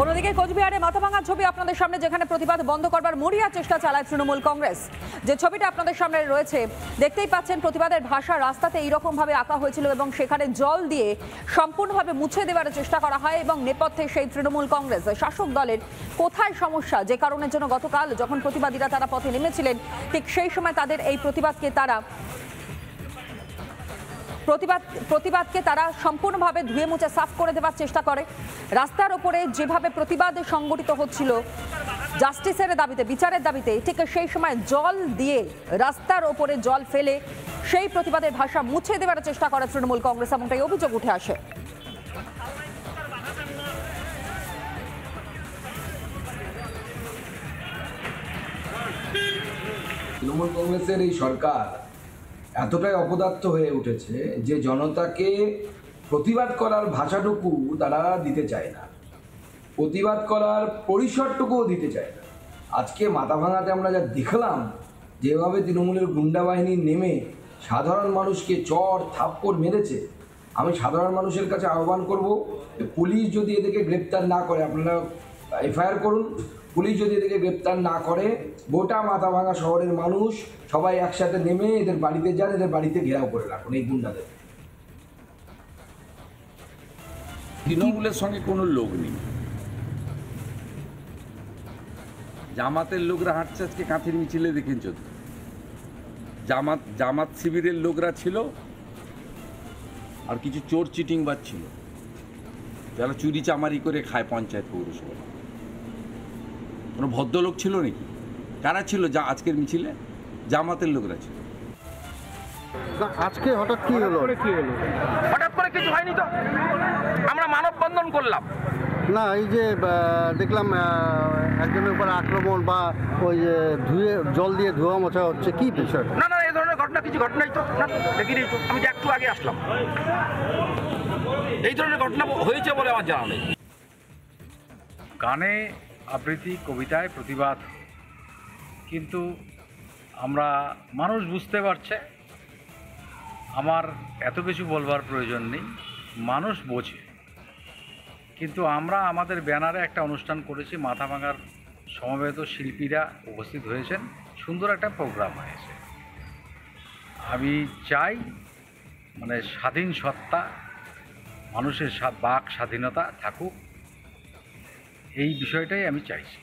অন্যদিকে কোচবিহারে মাথাভাঙার ছবি আপনাদের সামনে, যেখানে প্রতিবাদ বন্ধ করবার মরিয়া চেষ্টা চালায় তৃণমূল কংগ্রেস। যে ছবিটা আপনাদের সামনে রয়েছে, দেখতেই পাচ্ছেন প্রতিবাদের ভাষা রাস্তাতে এইরকম ভাবে আঁকা হয়েছিল এবং সেখানে জল দিয়ে সম্পূর্ণভাবে মুছে দেওয়ার চেষ্টা করা হয়। এবং নেপথ্যে সেই তৃণমূল কংগ্রেস শাসক দলের কোথায় সমস্যা, যে কারণের জন্য গতকাল যখন প্রতিবাদীরা তারা পথে নেমেছিলেন, ঠিক সেই সময় তাদের এই প্রতিবাদকে তারা সম্পূর্ণভাবে ধুয়ে মুছে সাফ করে দেওয়ার চেষ্টা করে। রাস্তার ওপরে যেভাবে প্রতিবাদ সংগঠিত হচ্ছিল জাস্টিসের দাবিতে, বিচারের দাবিতে, ঠিক সেই সময় জল দিয়ে, রাস্তার ওপরে জল ফেলে সেই প্রতিবাদের ভাষা মুছে দেওয়ার চেষ্টা করে তৃণমূল কংগ্রেস, এমনটাই অভিযোগ উঠে আসে। তৃণমূল কংগ্রেসের এই সরকার এতটাই অপদার্থ হয়ে উঠেছে যে জনতাকে প্রতিবাদ করার ভাষাটুকু তারা দিতে চায় না, প্রতিবাদ করার পরিসরটুকুও দিতে চায় না। আজকে মাথাভাঙাতে আমরা যা দেখলাম, যেভাবে তৃণমূলের গুন্ডা বাহিনী নেমে সাধারণ মানুষকে চর থাপ্পড় মেরেছে, আমি সাধারণ মানুষের কাছে আহ্বান করব, পুলিশ যদি এদেরকে গ্রেপ্তার না করে, আপনারা এফআইআর করুন। পুলিশ যদি এদেরকে গ্রেপ্তার না করে, গোটা মাথাভাঙা শহরের মানুষ সবাই একসাথে নেমে এদের বাড়িতে যান, এদের বাড়িতে ঘেরাও করে রাখুন এই গুন্ডাদের। তৃণমূলের সঙ্গে কোনো লোক নেই, জামাতের লোকরা হাঁটছে আজকে কাঁথির মিছিলে, দেখেছ তো। জামাত শিবিরের লোকরা ছিল, আর কিছু চোর চিটিং বাজ ছিল যারা চুরি চামারি করে খায় পঞ্চায়েত পৌরসভা। কোনো ভদ্রলোক ছিল নাকি? কারা ছিল যা আজকের মিছিলে? জামাতের লোকরা ছিল। আজকে হঠাৎ কি হলো? হঠাৎ করে কিছু হয়নি তো, আমরা মানববন্ধন করলাম না, এই যে দেখলাম একজনের উপর আক্রমণ বা ওই জল দিয়ে ধোয়া মোছা হচ্ছে, কি বিষয়? না না, এই ধরনের ঘটনা কিছু ঘটনাই তো না, দেখিনি তো। আমি যে একটু আগে আসলাম, এই ধরনের ঘটনা হয়েছে বলে আমার জানা নেই। গানে আবৃত্তি, কবিতায় প্রতিবাদ, কিন্তু আমরা মানুষ বুঝতে পারছে, আমার এত কিছু বলবার প্রয়োজন নেই, মানুষ বোঝে। কিন্তু আমরা আমাদের ব্যানারে একটা অনুষ্ঠান করেছি, মাথাভাঙার সমবেত শিল্পীরা উপস্থিত হয়েছেন, সুন্দর একটা প্রোগ্রাম হয়েছে। আমি চাই মানে স্বাধীন সত্তা, মানুষের বাক স্বাধীনতা থাকুক, এই বিষয়টাই আমি চাইছি।